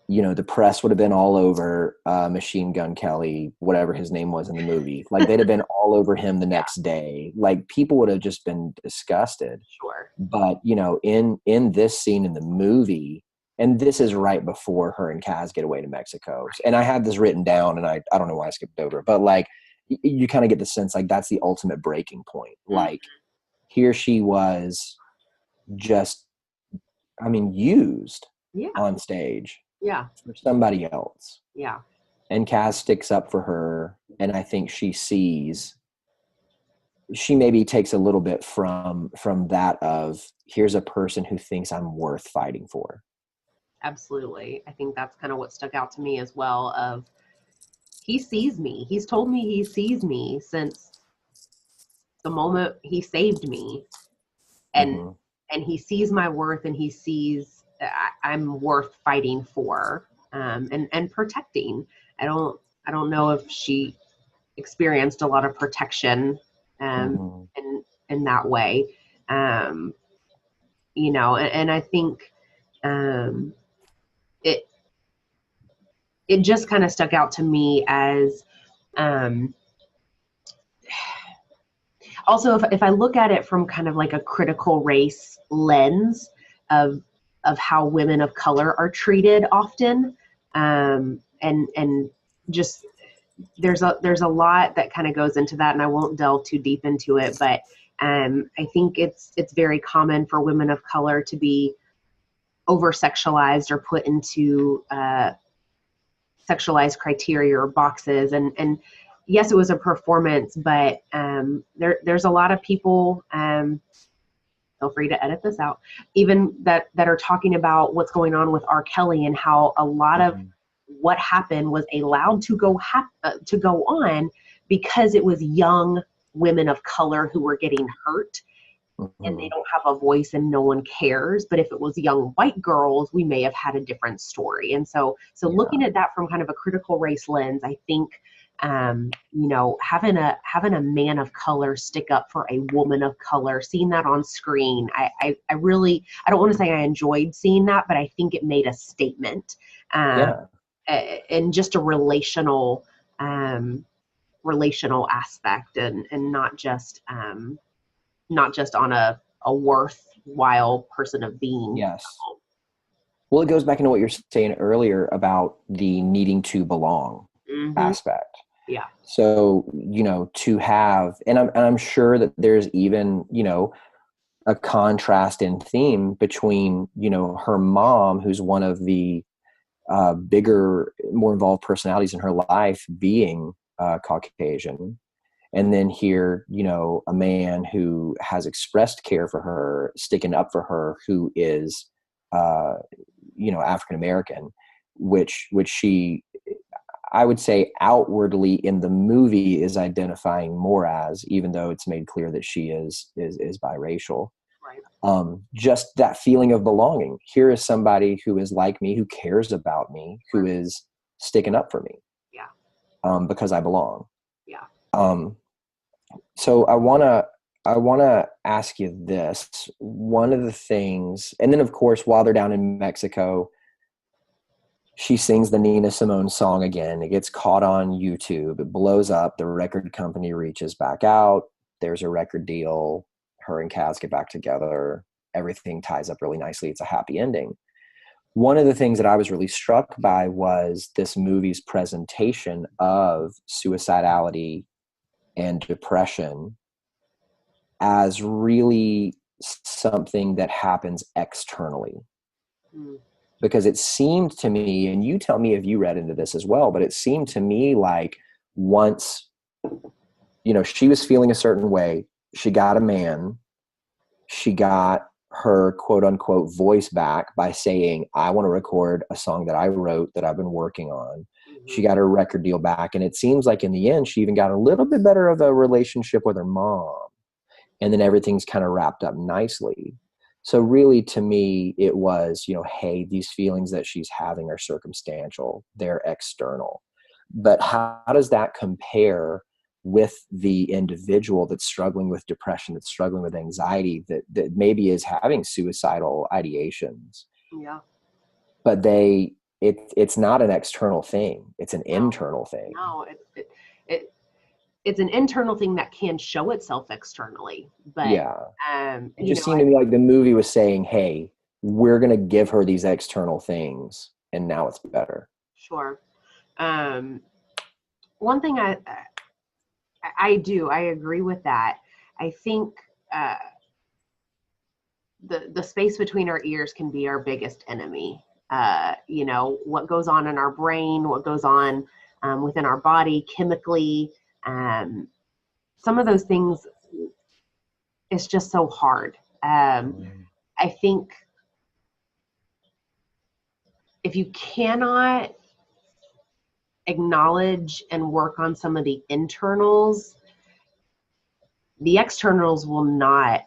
The press would have been all over Machine Gun Kelly, whatever his name was in the movie. Like they'd have been all over him the next day. Like people would have just been disgusted. Sure. But, in this scene in the movie, and this is right before her and Kaz get away to Mexico. And I had this written down and I don't know why I skipped over, but like you kind of get the sense like that's the ultimate breaking point. Like here she was just, used on stage. For somebody else. And Kaz sticks up for her, and I think she sees she maybe takes a little bit from that of, here's a person who thinks I'm worth fighting for. Absolutely. I think that's kind of what stuck out to me as well, of he sees me. He's told me he sees me since the moment he saved me. And Mm-hmm. and he sees my worth, and he sees that I'm worth fighting for, and protecting. I don't know if she experienced a lot of protection, Mm-hmm. in that way. Um, and I think, um, it it just kind of stuck out to me as, um, also, if I look at it from kind of like a critical race lens of how women of color are treated often, and just there's a lot that kind of goes into that, and I won't delve too deep into it, but I think it's very common for women of color to be over sexualized or put into sexualized criteria or boxes, and yes, it was a performance, but there's a lot of people, feel free to edit this out, even that are talking about what's going on with R. Kelly, and how a lot of Mm-hmm. what happened was allowed to go on because it was young women of color who were getting hurt, and Mm-hmm. they don't have a voice and no one cares. But if it was young white girls, we may have had a different story. And so Yeah. looking at that from kind of a critical race lens, I think, having a man of color stick up for a woman of color, seeing that on screen, I really, I don't want to say I enjoyed seeing that, but I think it made a statement, um, Yeah. and just a um, relational aspect, and not just on a worthwhile person of being. Yes. Well, it goes back into what you're saying earlier about the needing to belong Mm-hmm. aspect. Yeah. So, to have, and I'm sure that there's even, a contrast in theme between, her mom, who's one of the bigger, more involved personalities in her life, being Caucasian. And then here, a man who has expressed care for her, sticking up for her, who is, African American, which she, I would say, outwardly in the movie is identifying more as, even though it's made clear that she is biracial. Right. Just that feeling of belonging. Here is somebody who is like me, who cares about me, who is sticking up for me. Yeah. Because I belong. Yeah. So I wanna ask you this. One of the things, and then of course, while they're down in Mexico, she sings the Nina Simone song again. It gets caught on YouTube. It blows up. The record company reaches back out. There's a record deal. Her and Kaz get back together. Everything ties up really nicely. It's a happy ending. One of the things that I was really struck by was this movie's presentation of suicidality and depression as really something that happens externally. Mm. Because it seemed to me, and you tell me if you read into this as well, but it seemed to me like once, she was feeling a certain way, she got a man, she got her quote unquote voice back by saying, I want to record a song that I wrote that I've been working on. Mm-hmm. She got her record deal back. And it seems like in the end, she even got a little bit better of a relationship with her mom. And then everything's kind of wrapped up nicely. So really, to me, it was, hey, these feelings that she's having are circumstantial. They're external. But how does that compare with the individual that's struggling with depression, that's struggling with anxiety, that maybe is having suicidal ideations? Yeah. But it's not an external thing. It's an internal thing. No, it's an internal thing that can show itself externally, but Yeah. It just seemed to me I, like the movie was saying, hey, we're going to give her these external things, and now it's better. sure. Um, One thing I agree with that. I think, uh, the space between our ears can be our biggest enemy. What goes on in our brain, what goes on, within our body chemically, some of those things it's just so hard. I think if you cannot acknowledge and work on some of the internals, the externals will not,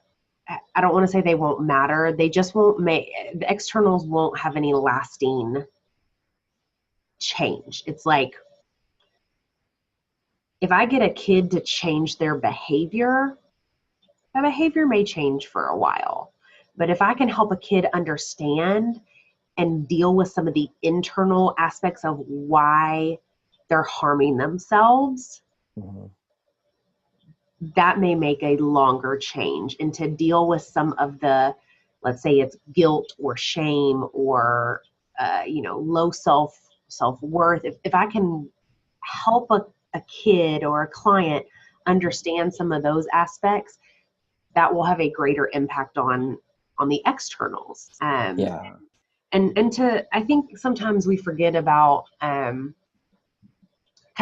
I don't want to say they won't matter. They just won't the externals won't have any lasting change. It's like, if I get a kid to change their behavior, that behavior may change for a while. But if I can help a kid understand and deal with some of the internal aspects of why they're harming themselves, that may make a longer change. And to deal with some of the, let's say it's guilt or shame or, low self-worth, if I can help a kid or a client understand some of those aspects, that will have a greater impact on the externals. And I think sometimes we forget about kind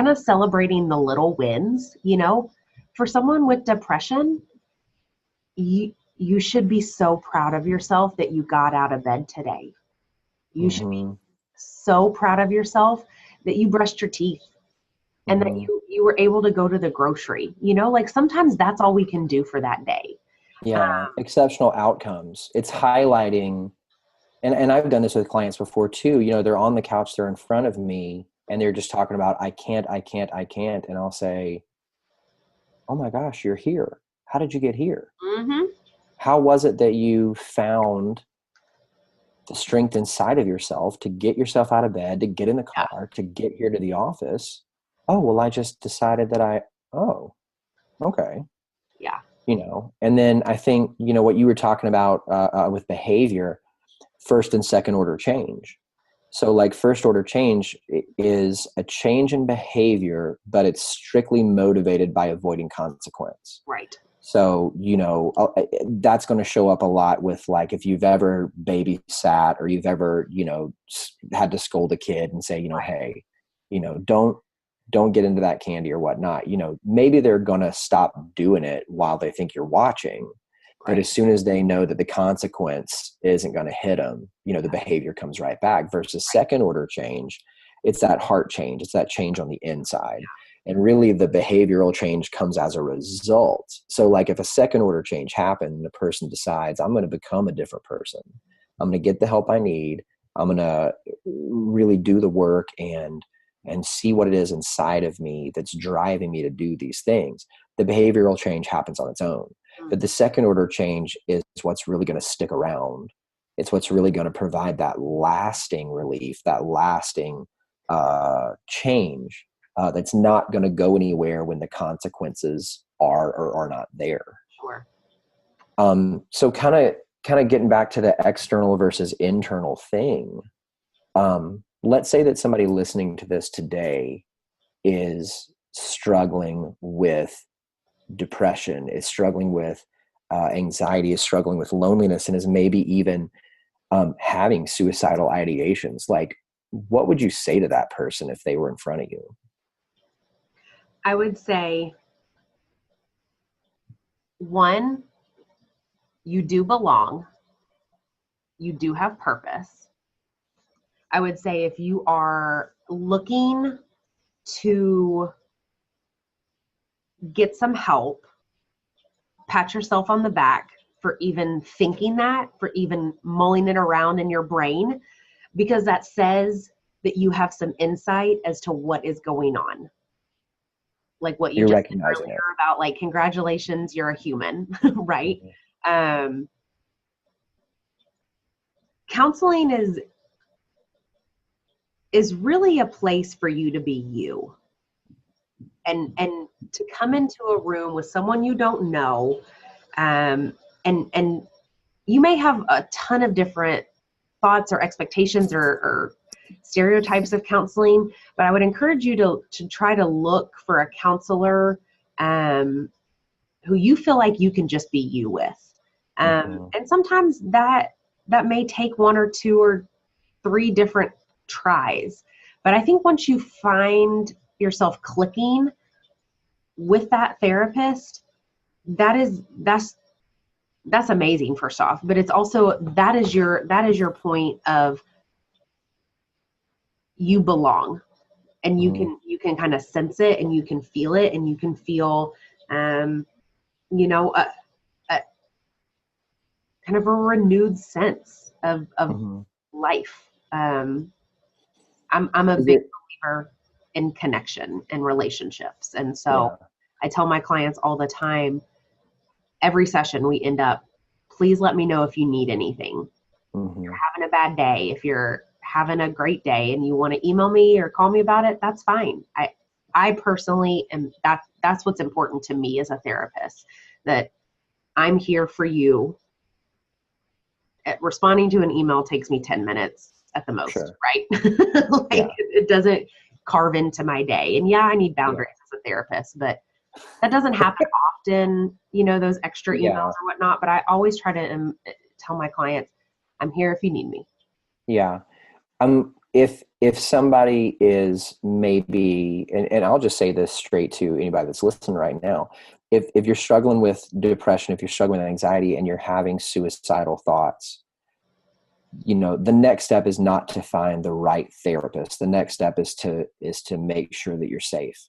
of celebrating the little wins. For someone with depression, you should be so proud of yourself that you got out of bed today. You should be so proud of yourself that you brushed your teeth and that you were able to go to the grocery. Like sometimes that's all we can do for that day. Yeah, exceptional outcomes. It's highlighting, and I've done this with clients before too. They're on the couch, they're in front of me, and they're just talking about, I can't. And I'll say, oh my gosh, you're here. How did you get here? How was it that you found the strength inside of yourself to get yourself out of bed, to get in the car, to get here to the office? Oh, well, I just decided that okay. Yeah. And then I think, what you were talking about with behavior, first and second order change. So like first order change is a change in behavior, but it's strictly motivated by avoiding consequence. Right. So, that's going to show up a lot with, like, if you've ever babysat or you've ever, had to scold a kid and say, hey, don't get into that candy or whatnot. Maybe they're going to stop doing it while they think you're watching. But as soon as they know that the consequence isn't going to hit them, the behavior comes right back. Versus second order change, it's that heart change. It's that change on the inside. And really the behavioral change comes as a result. So like if a second order change happened and the person decides, I'm going to become a different person, I'm going to get the help I need, I'm going to really do the work and see what it is inside of me that's driving me to do these things, the behavioral change happens on its own. But the second order change is what's really going to stick around. It's what's really going to provide that lasting relief, that lasting change that's not going to go anywhere when the consequences are or are not there. Sure. So kind of getting back to the external versus internal thing. Let's say that somebody listening to this today is struggling with depression, is struggling with anxiety, is struggling with loneliness, and is maybe even having suicidal ideations. Like, what would you say to that person if they were in front of you? I would say, one, you do belong. You do have purpose. I would say if you are looking to get some help, pat yourself on the back for even thinking that, for even mulling it around in your brain, because that says that you have some insight as to what is going on. Like what you just said earlier about, like, congratulations, you're a human, right? Mm-hmm. Counseling is really a place for you to be you. And to come into a room with someone you don't know, and you may have a ton of different thoughts or expectations or stereotypes of counseling, but I would encourage you to try to look for a counselor who you feel like you can just be you with. And sometimes that may take one or two or three different tries. But I think once you find yourself clicking with that therapist, that's that's amazing, first off, but it's also, that is your point of, you belong, and you can kind of sense it, and you can feel it, and you can feel, you know, a kind of a renewed sense of life. I'm a big believer in connection and relationships. And so I tell my clients all the time, every session we end up, please let me know if you need anything. If you're having a bad day, if you're having a great day and you want to email me or call me about it, that's fine. I personally am, that's what's important to me as a therapist, that I'm here for you. Responding to an email takes me 10 minutes at the most, right? It doesn't carve into my day. And I need boundaries as a therapist, but that doesn't happen often, you know, those extra emails or whatnot. But I always try to tell my clients, I'm here if you need me. Yeah. If somebody is maybe, and I'll just say this straight to anybody that's listening right now, if you're struggling with depression, if you're struggling with anxiety and you're having suicidal thoughts, you know, the next step is not to find the right therapist. The next step is to make sure that you're safe.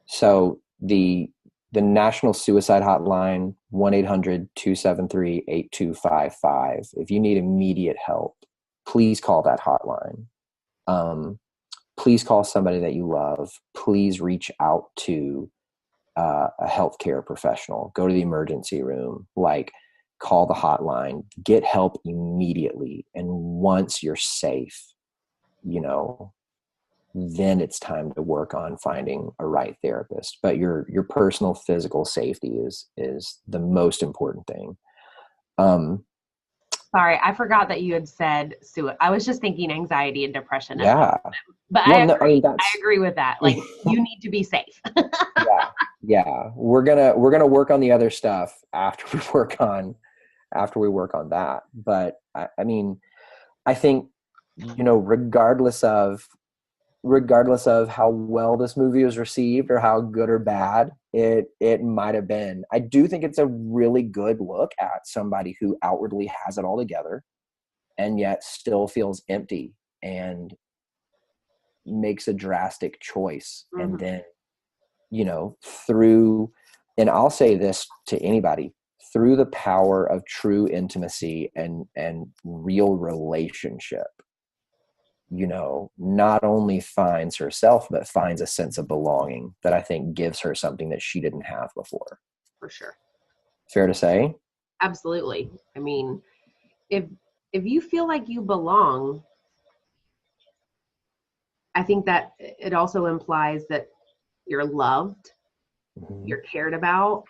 So the National Suicide Hotline, 1-800-273-8255. If you need immediate help, please call that hotline. Please call somebody that you love. Please reach out to a healthcare professional. Go to the emergency room. Call the hotline. Get help immediately. And once you're safe, you know, then it's time to work on finding a right therapist. But your personal physical safety is the most important thing. Sorry, I forgot that you had said suicide. I was just thinking anxiety and depression. But I agree with that. Like, you need to be safe. We're gonna work on the other stuff after we work on that. But I mean, I think, you know, regardless of how well this movie was received or how good or bad it might have been, I do think it's a really good look at somebody who outwardly has it all together and yet still feels empty and makes a drastic choice. And then, you know, and I'll say this to anybody, through the power of true intimacy and real relationship, you know, not only finds herself, but finds a sense of belonging that I think gives her something that she didn't have before. For sure. Fair to say? Absolutely. I mean, if you feel like you belong, I think that it also implies that you're loved, you're cared about.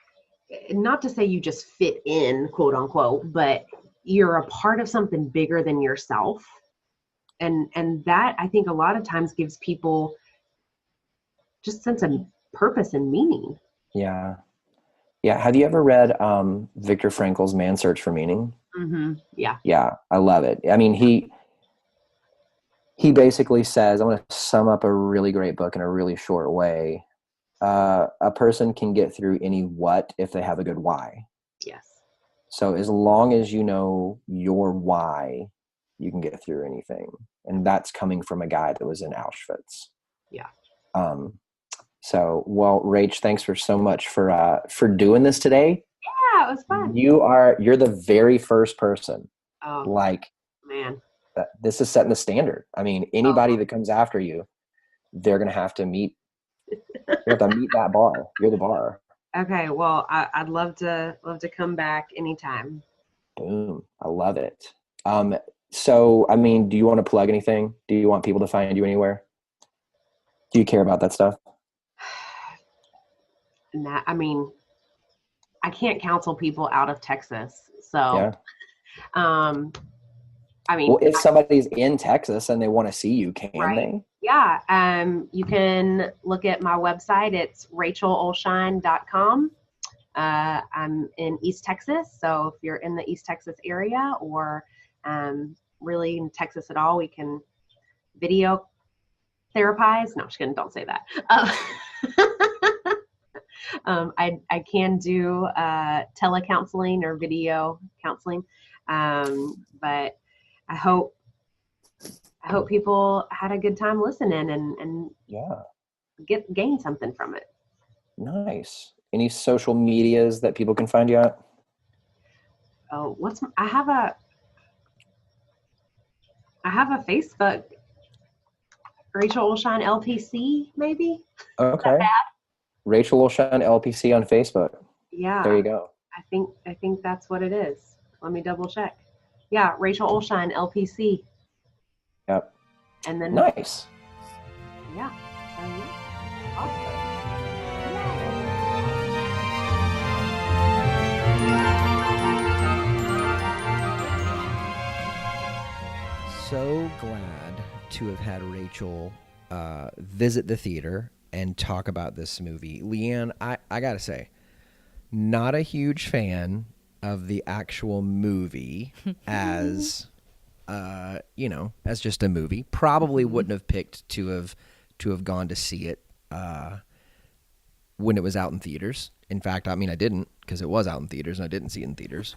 Not to say you just fit in, quote unquote, but you're a part of something bigger than yourself. And that, I think, a lot of times gives people just sense of purpose and meaning. Yeah. Have you ever read Viktor Frankl's Man's Search for Meaning? Yeah, I love it. I mean, he basically says, I'm going to sum up a really great book in a really short way. A person can get through any what if they have a good why. Yes. So as long as you know your why, you can get through anything. And that's coming from a guy that was in Auschwitz. Yeah. So, well, Rach, thanks so much for doing this today. Yeah, it was fun. You're the very first person. Oh, man. This is setting the standard. I mean, anybody that comes after you, they're going to have to meet that bar. You're the bar. Okay. Well, I'd love to come back anytime. Boom. I love it. So, I mean, do you want to plug anything? Do you want people to find you anywhere? Do you care about that stuff? I mean, I can't counsel people out of Texas. So, I mean, well, if somebody's in Texas and they want to see you, can they? Yeah. You can look at my website. It's rachelolshine.com. I'm in East Texas. So if you're in the East Texas area or really in Texas at all, we can video therapize. No, I'm just kidding. Don't say that. I can do telecounseling or video counseling, but I hope people had a good time listening and Yeah. gain something from it. Nice. Any social medias that people can find you at? Oh, I have a Facebook, Rachel Olshine LPC, maybe. Okay. Rachel Olshine LPC on Facebook. There Yeah, you go. I think that's what it is. Let me double check. Yeah, Rachel Olshine LPC, Yep. and then Nice. yeah, so yeah, awesome. So glad to have had Rachel visit the theater and talk about this movie. Leanne, I gotta say, not a huge fan of the actual movie as as just a movie. Probably wouldn't have picked to have gone to see it when it was out in theaters. In fact, I mean, I didn't, because it was out in theaters and I didn't see it in theaters.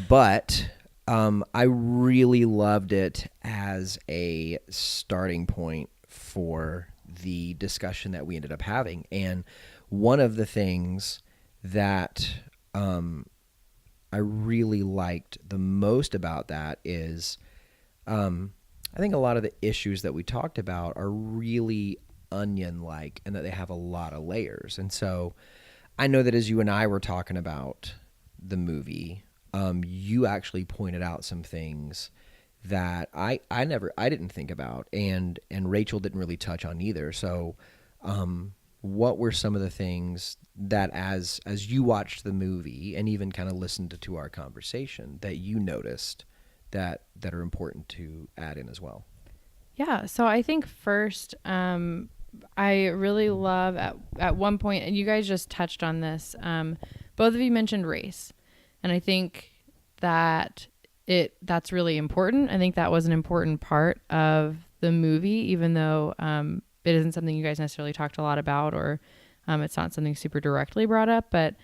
But I really loved it as a starting point for the discussion that we ended up having. And one of the things that I really liked the most about that is I think a lot of the issues that we talked about are really onion-like, and that they have a lot of layers. And so I know that as you and I were talking about the movie, you actually pointed out some things that I didn't think about, and Rachel didn't really touch on either. So what were some of the things that as you watched the movie and even kind of listened to our conversation that you noticed that are important to add in as well? Yeah, so I think first, I really love at one point, and you guys just touched on this, both of you mentioned race. And I think that that's really important. I think that was an important part of the movie, even though it isn't something you guys necessarily talked a lot about, or it's not something super directly brought up. But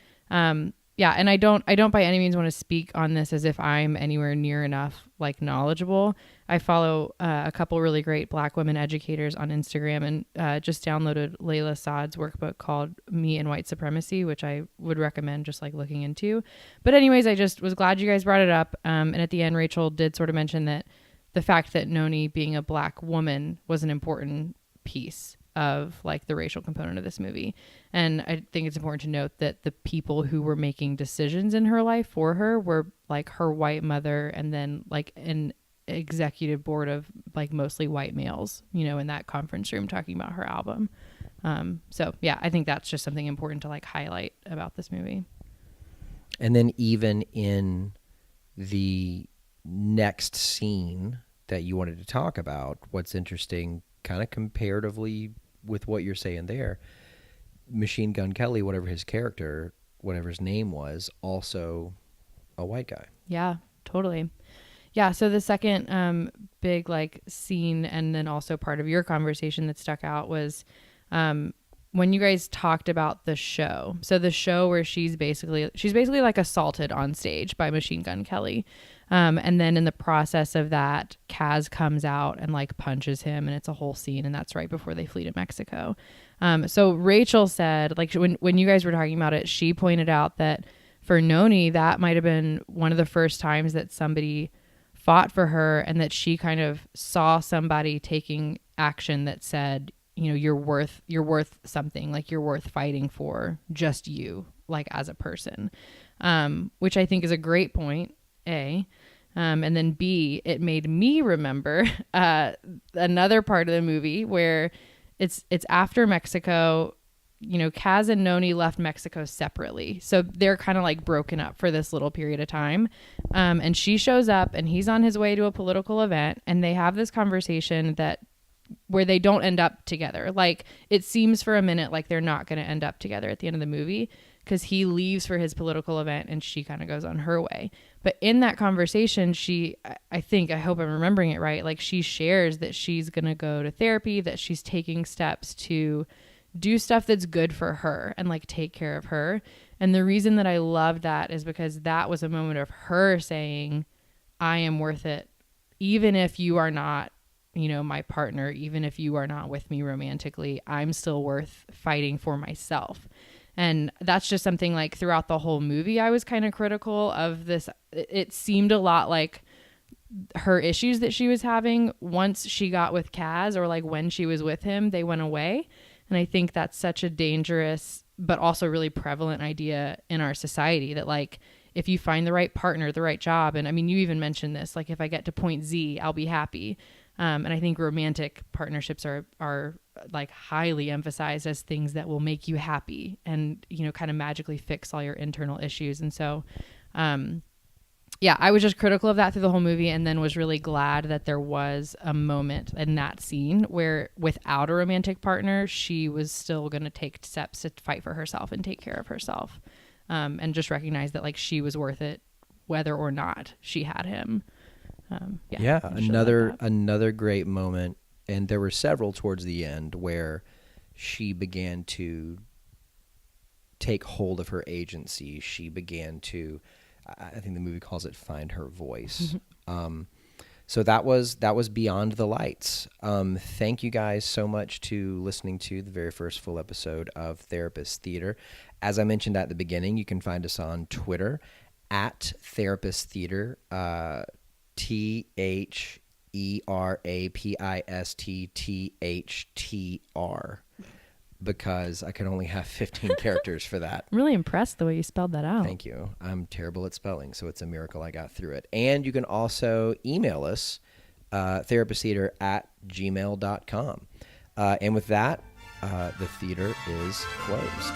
yeah, and I don't by any means want to speak on this as if I'm anywhere near enough like knowledgeable. I follow a couple really great Black women educators on Instagram, and just downloaded Layla Saad's workbook called Me and White Supremacy, which I would recommend just like looking into. But anyways, I just was glad you guys brought it up. And at the end, Rachel did sort of mention that the fact that Noni being a Black woman was an important piece of like the racial component of this movie. And I think it's important to note that the people who were making decisions in her life for her were like her white mother, and then like an executive board of like mostly white males, in that conference room talking about her album. So yeah, I think that's just something important to like highlight about this movie. And then even in the next scene that you wanted to talk about, what's interesting kind of comparatively with what you're saying there, Machine Gun Kelly, whatever his name was, also a white guy. Yeah, totally. Yeah, so the second big like scene, and then also part of your conversation that stuck out, was when you guys talked about the show. So the show where she's basically like assaulted on stage by Machine Gun Kelly. And then in the process of that, Kaz comes out and like punches him, and it's a whole scene, and that's right before they flee to Mexico. So Rachel said, like when you guys were talking about it, she pointed out that for Noni, that might have been one of the first times that somebody fought for her, and that she kind of saw somebody taking action that said, you're worth something, like you're worth fighting for, just you, like as a person, which I think is a great point, A. And then B, it made me remember another part of the movie where it's after Mexico. Kaz and Noni left Mexico separately. So they're kind of like broken up for this little period of time. And she shows up, and he's on his way to a political event, and they have this conversation where they don't end up together. Like it seems for a minute like they're not going to end up together at the end of the movie, because he leaves for his political event and she kind of goes on her way. But in that conversation, I hope I'm remembering it right, like she shares that she's going to go to therapy, that she's taking steps to do stuff that's good for her and like take care of her. And the reason that I love that is because that was a moment of her saying, I am worth it. Even if you are not, you know, my partner, even if you are not with me romantically, I'm still worth fighting for myself. And that's just something like throughout the whole movie, I was kind of critical of this. It seemed a lot like her issues that she was having once she got with Kaz, or like when she was with him, they went away. And I think that's such a dangerous, but also really prevalent idea in our society, that like, if you find the right partner, the right job, and I mean, you even mentioned this, like if I get to point Z, I'll be happy. And I think romantic partnerships are like highly emphasized as things that will make you happy and, you know, kind of magically fix all your internal issues. And so, yeah, I was just critical of that through the whole movie, and then was really glad that there was a moment in that scene where without a romantic partner, she was still going to take steps to fight for herself and take care of herself. And just recognize that like she was worth it, whether or not she had him. Yeah, I just really like that. another great moment, and there were several towards the end where she began to take hold of her agency. She began to, I think the movie calls it, find her voice. So that was Beyond the Lights. Thank you guys so much to listening to the very first full episode of Therapist Theater. As I mentioned at the beginning, you can find us on Twitter at Therapist Theater, THERAPISTTHTR, because I can only have 15 characters for that. I'm really impressed the way you spelled that out. Thank you. I'm terrible at spelling, so it's a miracle I got through it. And you can also email us, therapisttheater@gmail.com. And with that, the theater is closed.